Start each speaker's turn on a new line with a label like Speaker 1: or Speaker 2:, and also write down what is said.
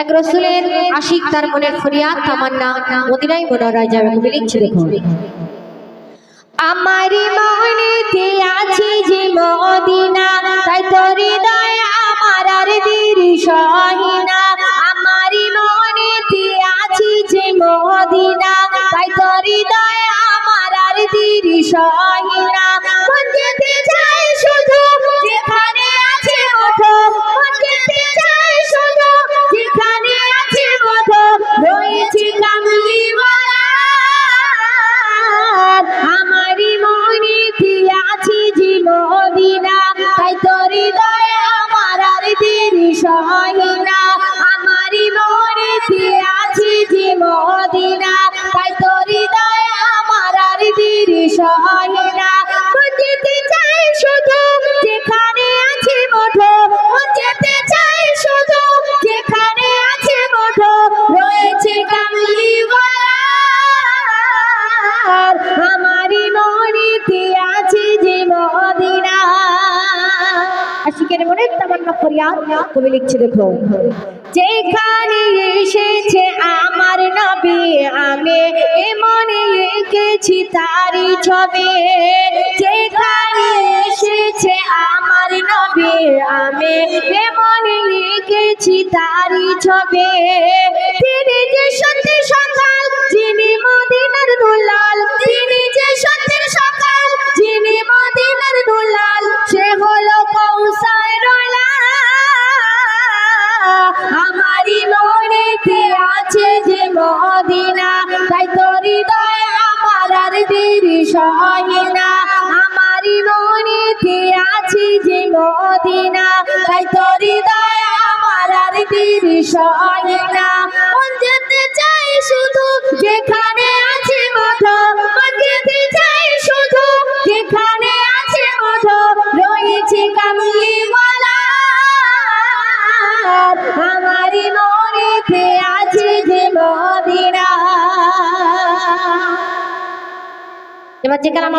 Speaker 1: এক রসুলের আশিক তার মনের ফরিয়াদ তামান্না মদিনায় মনোরায় যাবে। কবি লিখছে দেখুন, আমারি মনেতে আছে যে মদিনা, তাই তোর হৃদয় আমার আর দেরি সহিনা। আমারি মনেতে আছে যে মদিনা, তাই তোর হৃদয় আমার আর দেরি সহিনা। মন যেতে চাই শুধু যেখানে আছে মধু, মন যেতে চাই শুধু যেখানে আছে মধু, রয়েছে কামলিওয়ালা। আমারি মনেতে আছে যে মদিনা, তাই তোর হৃদয় আমার আর দেরি সহিনা। আমারি মনেতে আছে যে মদিনা, তাই তোর হৃদয় আমার আর দেরি সহিনা। মন যেতে চাই শুধু যেখানে আছে মধু, মন যেতে চাই শুধু যেখানে আছে মধু, রয়েছে কামলিওয়ালা। আমারি মনেতে আছে যে মদিনা। আশিকের মনের তামান্না ফরিয়াদ কবি লিখছে দেখো, যেখানে এসেছে আমার নবী আমি এ মনে এঁকেছি তারি ছবি। যেখানে এসেছে আমার নবী আমি এ মনে এঁকেছি তারি ছবি। তিনি যে সত্যের সকাল যিনি মদিনার দুলাল, তিনি যে সত্যের সকাল যিনি মদিনার দুলাল, সে হলো কৌসারুল আমারি মনেতে আছে যে মদিনা, তাই তোর হৃদয় আমার আর দেরি সহিনা। আমারি মনেতে আছে যে মদিনা, তাই তোর হৃদয় আমার আর দেরি সহিনা। মন যেতে চাই শুধু যেখানে আছে মধু, মন যেতে চাই শুধু যেখানে আছে মধু, রয়েছে কামলিওয়ালা। আমারি মনেতে আছে যে মদিনা। এবার যে কালাম